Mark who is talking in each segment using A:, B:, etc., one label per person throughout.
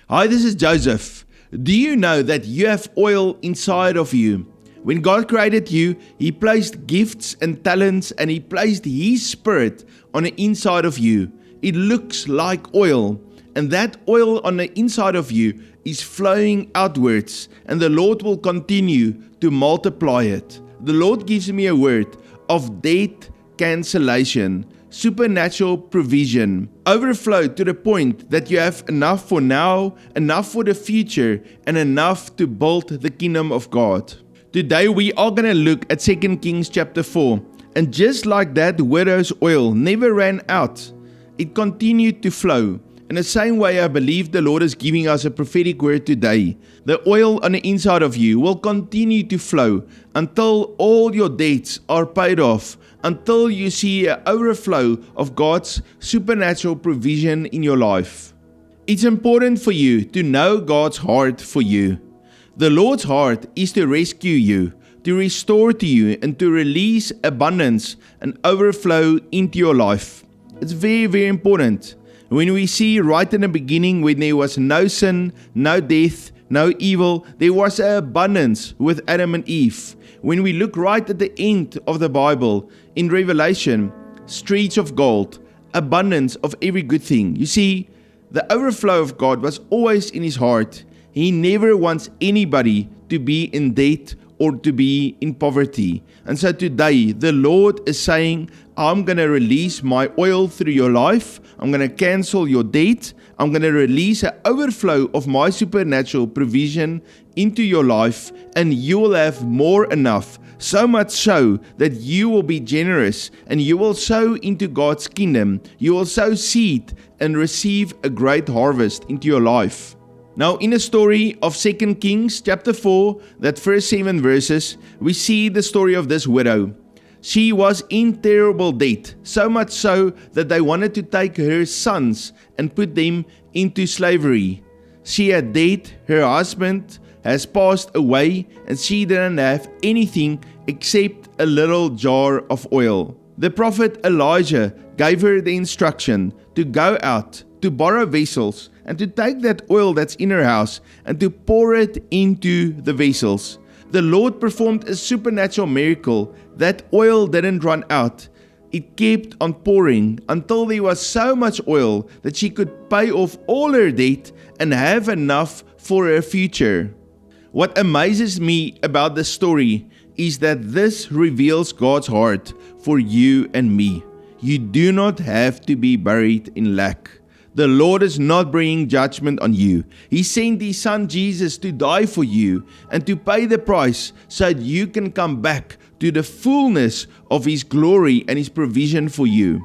A: Hi, this is Joseph. Do you know that you have oil inside of you? When God created you, He placed gifts and talents and He placed His Spirit on the inside of you. It looks like oil, and that oil on the inside of you is flowing outwards, and the Lord will continue to multiply it. The Lord gives me a word of debt cancellation, supernatural provision, overflow to the point that you have enough for now, enough for the future, and enough to build the kingdom of God. Today we are going to look at 2 Kings chapter 4, and just like that widow's oil never ran out, it continued to flow. In the same way, I believe the Lord is giving us a prophetic word today. The oil on the inside of you will continue to flow until all your debts are paid off, until you see an overflow of God's supernatural provision in your life. It's important for you to know God's heart for you. The Lord's heart is to rescue you, to restore to you, and to release abundance and overflow into your life. It's very, very important. When we see right in the beginning, when there was no sin, no death, no evil, there was an abundance with Adam and Eve. When we look right at the end of the Bible, in Revelation, streets of gold, abundance of every good thing. You see, the overflow of God was always in His heart. He never wants anybody to be in debt or to be in poverty. And so today, the Lord is saying, I'm going to release my oil through your life. I'm going to cancel your debt. I'm going to release an overflow of my supernatural provision into your life, and you will have more enough. So much so that you will be generous and you will sow into God's kingdom. You will sow seed and receive a great harvest into your life. Now, in the story of 2 Kings chapter 4, that first 7 verses, we see the story of this widow. She was in terrible debt, so much so that they wanted to take her sons and put them into slavery. She had debt, her husband has passed away, and she didn't have anything except a little jar of oil. The prophet Elijah gave her the instruction to go out, to borrow vessels, and to take that oil that's in her house and to pour it into the vessels. The Lord performed a supernatural miracle. That oil didn't run out. It kept on pouring until there was so much oil that she could pay off all her debt and have enough for her future. What amazes me about this story is that this reveals God's heart for you and me. You do not have to be buried in lack. The Lord is not bringing judgment on you. He sent His Son Jesus to die for you and to pay the price so that you can come back to the fullness of His glory and His provision for you.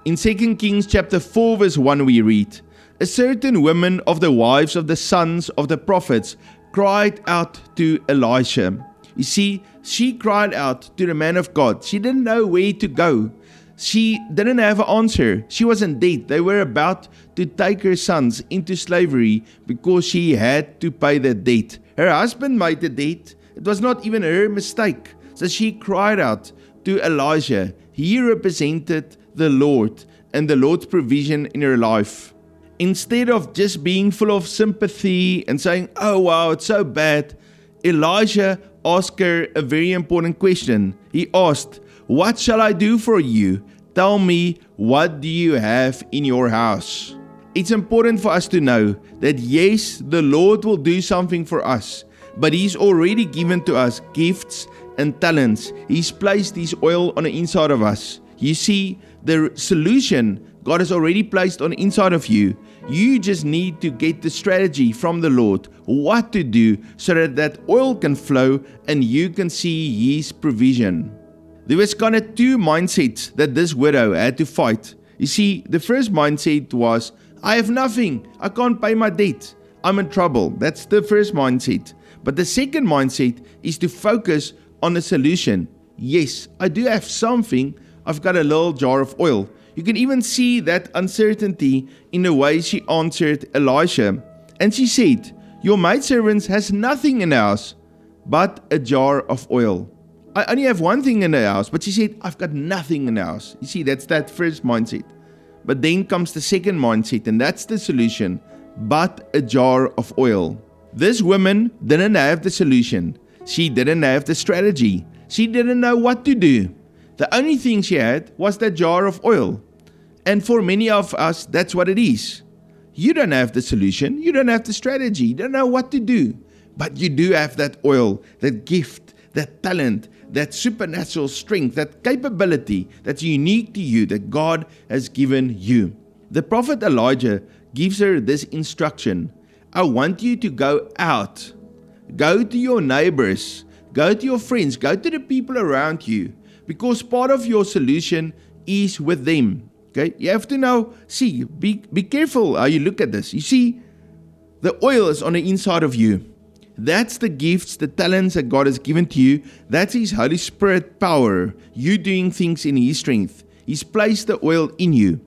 A: In 2 Kings chapter 4 verse 1 we read, a certain woman of the wives of the sons of the prophets cried out to Elisha. You see, she cried out to the man of God. She didn't know where to go. She didn't have an answer. She was in debt. They were about to take her sons into slavery because she had to pay the debt. Her husband made the debt. It was not even her mistake. So she cried out to Elijah. He represented the Lord and the Lord's provision in her life. Instead of just being full of sympathy and saying, oh wow, it's so bad, Elijah asked her a very important question. He asked, what shall I do for you? Tell me, what do you have in your house? It's important for us to know that yes, the Lord will do something for us, but He's already given to us gifts and talents. He's placed His oil on the inside of us. You see, the solution God has already placed on the inside of you. You just need to get the strategy from the Lord, what to do so that that oil can flow and you can see His provision. There was kind of two mindsets that this widow had to fight. You see, the first mindset was, I have nothing. I can't pay my debt. I'm in trouble. That's the first mindset. But the second mindset is to focus on the solution. Yes, I do have something. I've got a little jar of oil. You can even see that uncertainty in the way she answered Elisha. And she said, your maidservant has nothing in the house but a jar of oil. I only have one thing in the house, but she said, I've got nothing in the house. You see, that's that first mindset. But then comes the second mindset, and that's the solution. but a jar of oil. This woman didn't have the solution. She didn't have the strategy. She didn't know what to do. The only thing she had was that jar of oil. And for many of us, that's what it is. You don't have the solution. You don't have the strategy. You don't know what to do. But you do have that oil, that gift, that talent, that supernatural strength, that capability that's unique to you, that God has given you. The prophet Elijah gives her this instruction. I want you to go out. Go to your neighbors. Go to your friends. Go to the people around you. Because part of your solution is with them. Okay, you have to now be careful how you look at this. You see, the oil is on the inside of you. That's the gifts, the talents that God has given to you. That's His Holy Spirit power. You doing things in His strength. He's placed the oil in you.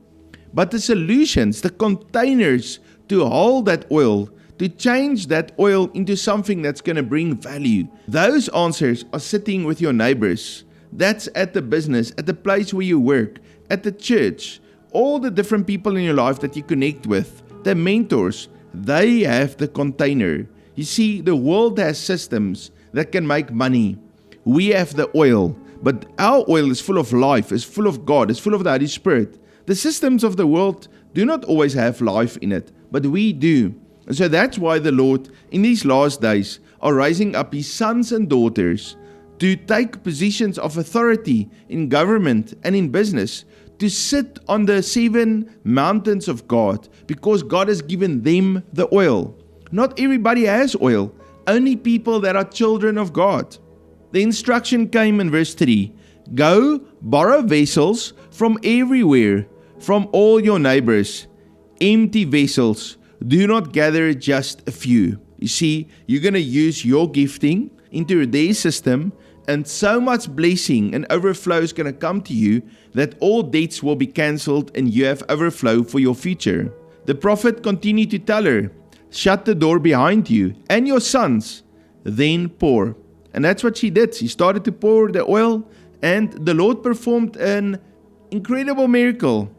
A: But the solutions, the containers to hold that oil, to change that oil into something that's going to bring value, those answers are sitting with your neighbors. That's at the business, at the place where you work, at the church, all the different people in your life that you connect with, the mentors, they have the container. You see, the world has systems that can make money. We have the oil, but our oil is full of life, is full of God, is full of the Holy Spirit. The systems of the world do not always have life in it, but we do. And so that's why the Lord, in these last days, are raising up His sons and daughters to take positions of authority in government and in business, to sit on the 7 mountains of God, because God has given them the oil. Not everybody has oil, only people that are children of God. The instruction came in verse 3. Go, borrow vessels from everywhere, from all your neighbors, empty vessels. Do not gather just a few. You see, you're going to use your gifting into their system, and so much blessing and overflow is going to come to you that all debts will be cancelled and you have overflow for your future. The prophet continued to tell her, shut the door behind you and your sons, then pour. And that's what she did. She started to pour the oil, and the Lord performed an incredible miracle.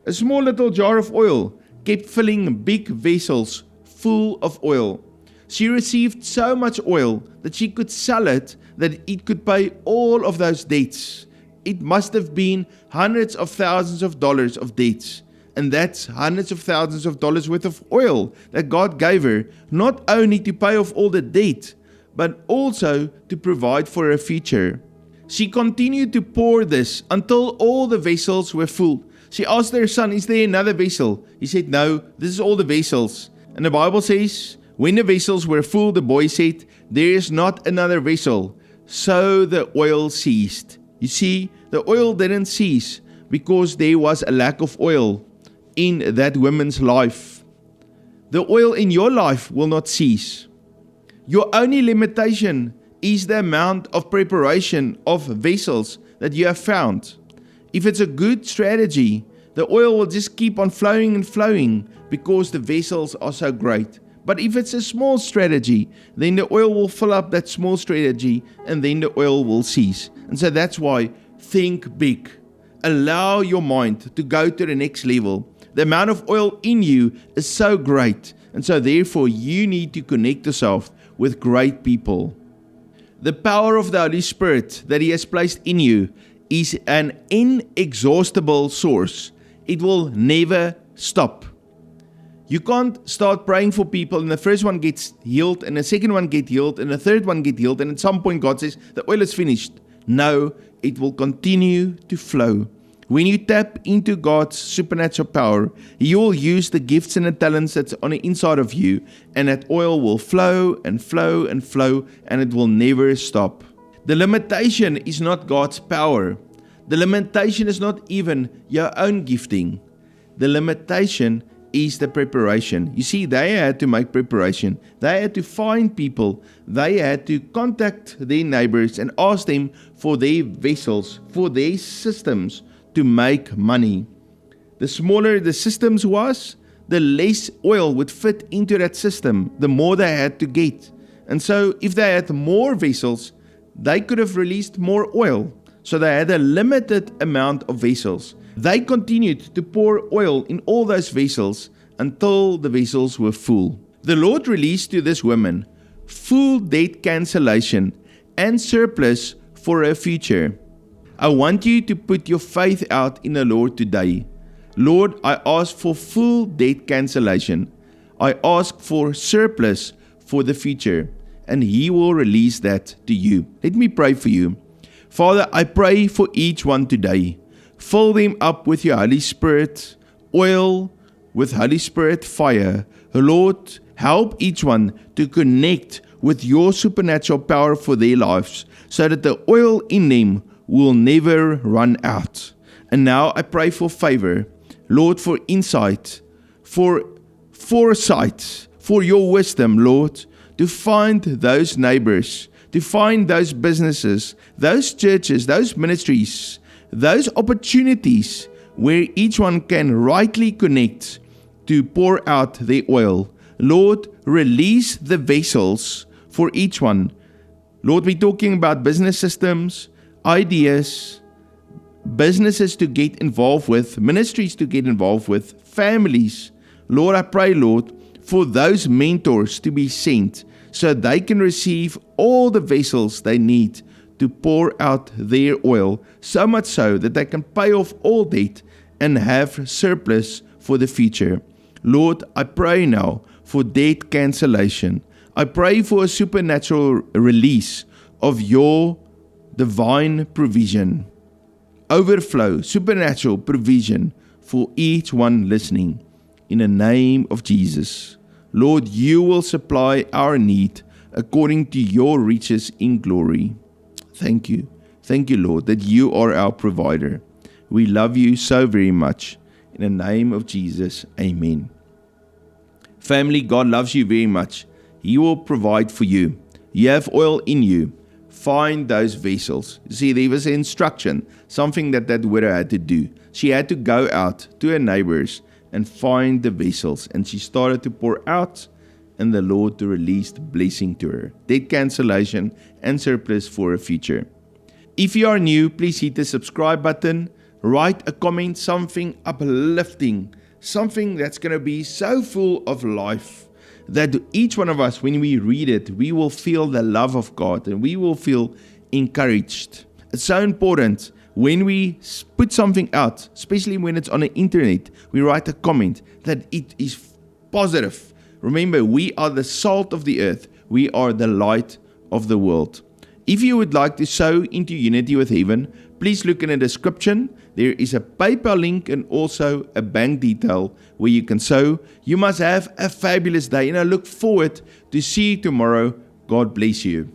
A: A small little jar of oil kept filling big vessels full of oil. She received so much oil that she could sell it, that it could pay all of those debts. It must have been hundreds of thousands of dollars of debts. And that's hundreds of thousands of dollars worth of oil that God gave her, not only to pay off all the debt, but also to provide for her future. She continued to pour this until all the vessels were full. She asked her son, is there another vessel? He said, no, this is all the vessels. And the Bible says, when the vessels were full, the boy said, there is not another vessel. So the oil ceased. You see, the oil didn't cease because there was a lack of oil in that woman's life. The oil in your life will not cease. Your only limitation is the amount of preparation of vessels that you have found. If it's a good strategy, the oil will just keep on flowing and flowing because the vessels are so great. But if it's a small strategy, then the oil will fill up that small strategy and then the oil will cease. And so that's why think big. Allow your mind to go to the next level. The amount of oil in you is so great. And so therefore you need to connect yourself with great people. The power of the Holy Spirit that He has placed in you is an inexhaustible source. It will never stop. You can't start praying for people and the first one gets healed and the second one gets healed and the third one gets healed, and at some point God says the oil is finished. No, it will continue to flow. When you tap into God's supernatural power, He will use the gifts and the talents that's on the inside of you, and that oil will flow and flow and flow, and it will never stop. The limitation is not God's power. The limitation is not even your own gifting. The limitation is the preparation. You see, they had to make preparation. They had to find people. They had to contact their neighbors and ask them for their vessels, for their systems to make money. The smaller the systems was, the less oil would fit into that system, the more they had to get. And so if they had more vessels, they could have released more oil. So they had a limited amount of vessels. They continued to pour oil in all those vessels until the vessels were full. The Lord released to this woman full debt cancellation and surplus for her future. I want you to put your faith out in the Lord today. Lord, I ask for full debt cancellation. I ask for surplus for the future, and He will release that to you. Let me pray for you. Father, I pray for each one today. Fill them up with your Holy Spirit, oil with Holy Spirit fire. Lord, help each one to connect with your supernatural power for their lives, so that the oil in them will never run out. And now I pray for favor, Lord, for insight, for foresight, for your wisdom, Lord, to find those neighbors, to find those businesses, those churches, those ministries, those opportunities where each one can rightly connect to pour out their oil. Lord, release the vessels for each one. Lord, we're talking about business systems, ideas, businesses to get involved with, ministries to get involved with, families. Lord, I pray, Lord, for those mentors to be sent so they can receive all the vessels they need to pour out their oil, so much so that they can pay off all debt and have surplus for the future. Lord, I pray now for debt cancellation. I pray for a supernatural release of your divine provision, overflow, supernatural provision for each one listening. In the name of Jesus, Lord, you will supply our need according to your riches in glory. Thank you. Thank you, Lord, that you are our provider. We love you so very much. In the name of Jesus, amen. Family, God loves you very much. He will provide for you. You have oil in you. Find those vessels. See, there was an instruction, something that widow had to do. She had to go out to her neighbors and find the vessels. And she started to pour out, and the Lord released blessing to her. Debt cancellation and surplus for her future. If you are new, please hit the subscribe button. Write a comment, something uplifting, something that's going to be so full of life that each one of us, when we read it, we will feel the love of God and we will feel encouraged. It's so important when we put something out, especially when it's on the internet, we write a comment that it is positive. Remember, we are the salt of the earth. We are the light of the world. If you would like to sow into Unity with Heaven, please look in the description. There is a PayPal link and also a bank detail where you can sow. You must have a fabulous day, and I look forward to see you tomorrow. God bless you.